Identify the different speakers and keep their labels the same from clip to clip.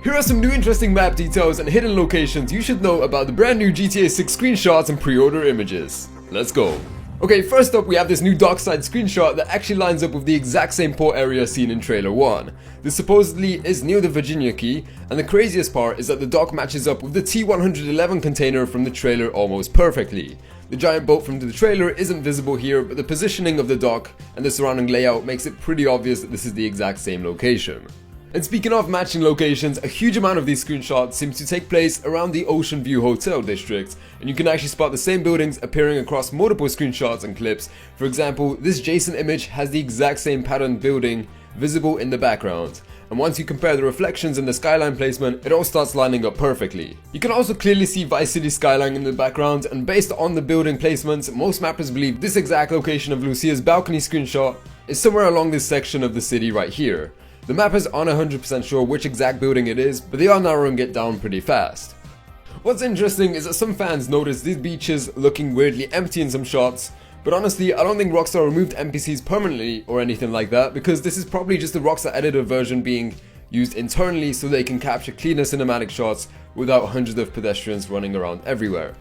Speaker 1: Here are some new interesting map details and hidden locations you should know about the brand new GTA 6 screenshots and pre-order images. Let's go. Okay, first up we have this new dockside screenshot that actually lines up with the exact same port area seen in trailer 1. This supposedly is near the Virginia Key, and the craziest part is that the dock matches up with the T-111 container from the trailer almost perfectly. The giant boat from the trailer isn't visible here, but the positioning of the dock and the surrounding layout makes it pretty obvious that this is the exact same location. And speaking of matching locations, a huge amount of these screenshots seems to take place around the Ocean View Hotel district, and you can actually spot the same buildings appearing across multiple screenshots and clips. For example, this Jason image has the exact same patterned building visible in the background, and once you compare the reflections and the skyline placement, it all starts lining up perfectly. You can also clearly see Vice City skyline in the background, and based on the building placements, most mappers believe this exact location of Lucia's balcony screenshot is somewhere along this section of the city right here. The mappers aren't 100% sure which exact building it is, but they are narrowing it down pretty fast. What's interesting is that some fans noticed these beaches looking weirdly empty in some shots, but honestly I don't think Rockstar removed NPCs permanently or anything like that, because this is probably just the Rockstar editor version being used internally so they can capture cleaner cinematic shots without hundreds of pedestrians running around everywhere.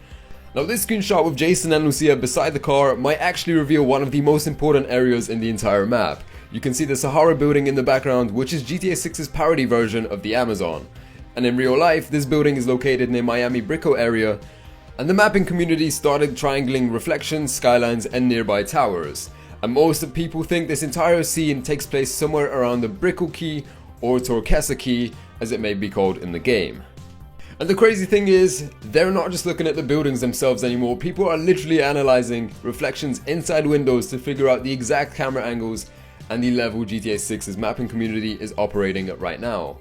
Speaker 1: Now this screenshot with Jason and Lucia beside the car might actually reveal one of the most important areas in the entire map. You can see the Sahara building in the background, which is GTA 6's parody version of the Amazon. And in real life, this building is located near Miami Brickell area, and the mapping community started triangling reflections, skylines and nearby towers. And most people think this entire scene takes place somewhere around the Brickell Key or Turquesa Key, as it may be called in the game. And the crazy thing is, they're not just looking at the buildings themselves anymore, people are literally analyzing reflections inside windows to figure out the exact camera angles and the level GTA 6's mapping community is operating at right now.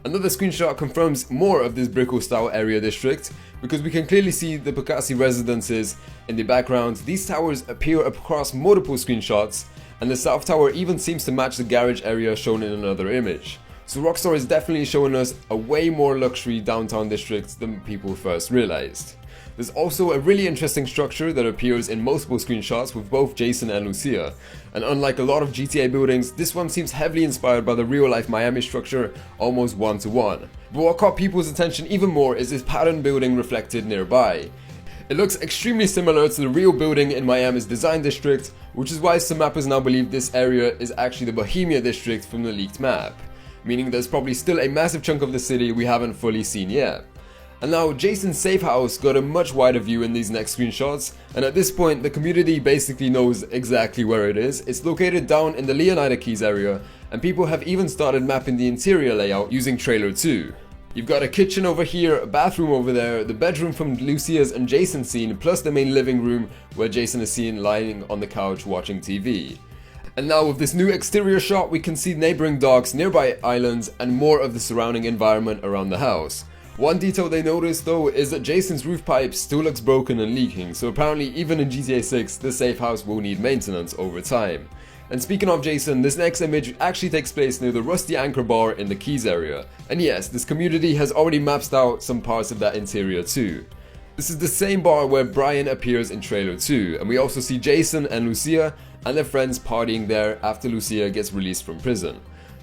Speaker 1: Another screenshot confirms more of this Brickell style area district, because we can clearly see the Picasso residences in the background. These towers appear across multiple screenshots, and the South Tower even seems to match the garage area shown in another image. So Rockstar is definitely showing us a way more luxury downtown district than people first realized. There's also a really interesting structure that appears in multiple screenshots with both Jason and Lucia, and unlike a lot of GTA buildings, this one seems heavily inspired by the real-life Miami structure, almost one-to-one. But what caught people's attention even more is this pattern building reflected nearby. It looks extremely similar to the real building in Miami's design district, which is why some mappers now believe this area is actually the Bohemia district from the leaked map, meaning there's probably still a massive chunk of the city we haven't fully seen yet. And now Jason's safe house got a much wider view in these next screenshots, and at this point the community basically knows exactly where it is. It's located down in the Leonida Keys area, and people have even started mapping the interior layout using trailer 2. You've got a kitchen over here, a bathroom over there, the bedroom from Lucia's and Jason's scene, plus the main living room where Jason is seen lying on the couch watching TV. And now with this new exterior shot we can see neighboring docks, nearby islands and more of the surrounding environment around the house. One detail they noticed though is that Jason's roof pipe still looks broken and leaking, so apparently even in GTA 6 the safe house will need maintenance over time. And speaking of Jason, this next image actually takes place near the Rusty Anchor Bar in the Keys area. And yes, this community has already mapped out some parts of that interior too. This is the same bar where Brian appears in trailer 2, and we also see Jason and Lucia and their friends partying there after Lucia gets released from prison.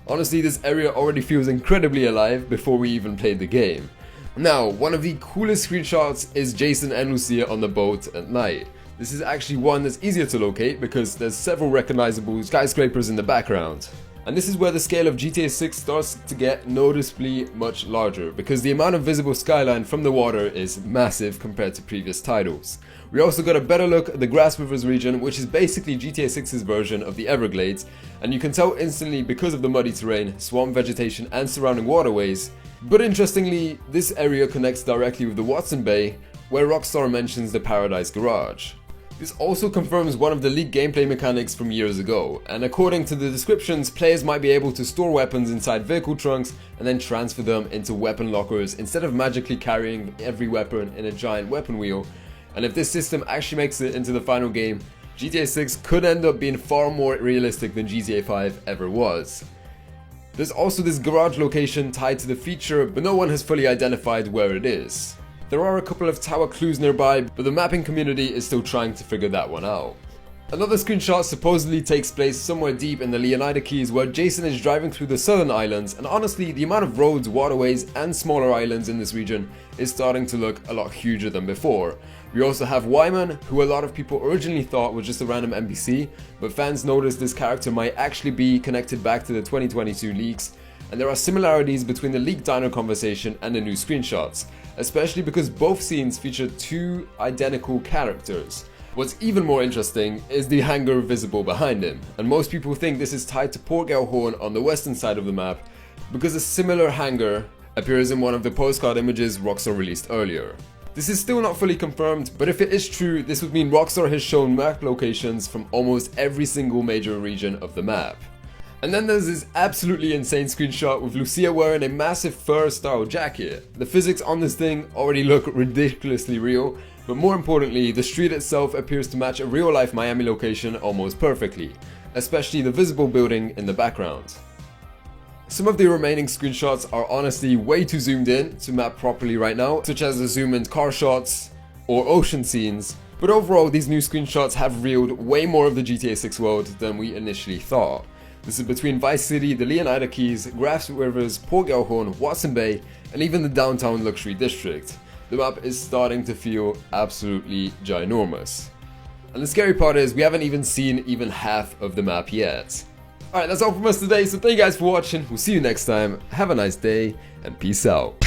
Speaker 1: Honestly, this area already feels incredibly alive before we even played the game. Now, one of the coolest screenshots is Jason and Lucia on the boat at night. This is actually one that's easier to locate because there's several recognizable skyscrapers in the background. And this is where the scale of GTA 6 starts to get noticeably much larger, because the amount of visible skyline from the water is massive compared to previous titles. We also got a better look at the Grass Rivers region, which is basically GTA 6's version of the Everglades, and you can tell instantly because of the muddy terrain, swamp vegetation and surrounding waterways. But interestingly, this area connects directly with the Watson Bay, where Rockstar mentions the Paradise Garage. This also confirms one of the leaked gameplay mechanics from years ago, and according to the descriptions, players might be able to store weapons inside vehicle trunks and then transfer them into weapon lockers instead of magically carrying every weapon in a giant weapon wheel. And if this system actually makes it into the final game, GTA 6 could end up being far more realistic than GTA 5 ever was. There's also this garage location tied to the feature, but no one has fully identified where it is. There are a couple of tower clues nearby, but the mapping community is still trying to figure that one out. Another screenshot supposedly takes place somewhere deep in the Leonida Keys where Jason is driving through the southern islands, and honestly the amount of roads, waterways and smaller islands in this region is starting to look a lot huger than before. We also have Wyman, who a lot of people originally thought was just a random NPC, but fans noticed this character might actually be connected back to the 2022 leaks, and there are similarities between the leaked diner conversation and the new screenshots, especially because both scenes feature two identical characters. What's even more interesting is the hangar visible behind him, and most people think this is tied to Port Gellhorn on the western side of the map, because a similar hangar appears in one of the postcard images Rockstar released earlier. This is still not fully confirmed, but if it is true, this would mean Rockstar has shown map locations from almost every single major region of the map. And then there's this absolutely insane screenshot with Lucia wearing a massive fur-style jacket. The physics on this thing already look ridiculously real, but more importantly, the street itself appears to match a real-life Miami location almost perfectly, especially the visible building in the background. Some of the remaining screenshots are honestly way too zoomed in to map properly right now, such as the zoom-in car shots or ocean scenes, but overall these new screenshots have revealed way more of the GTA 6 world than we initially thought. This is between Vice City, the Leonida Keys, Grass Rivers, Port Gellhorn, Watson Bay, and even the downtown luxury district. The map is starting to feel absolutely ginormous. And the scary part is we haven't even seen even half of the map yet. Alright, that's all from us today, so thank you guys for watching, we'll see you next time, have a nice day, and peace out.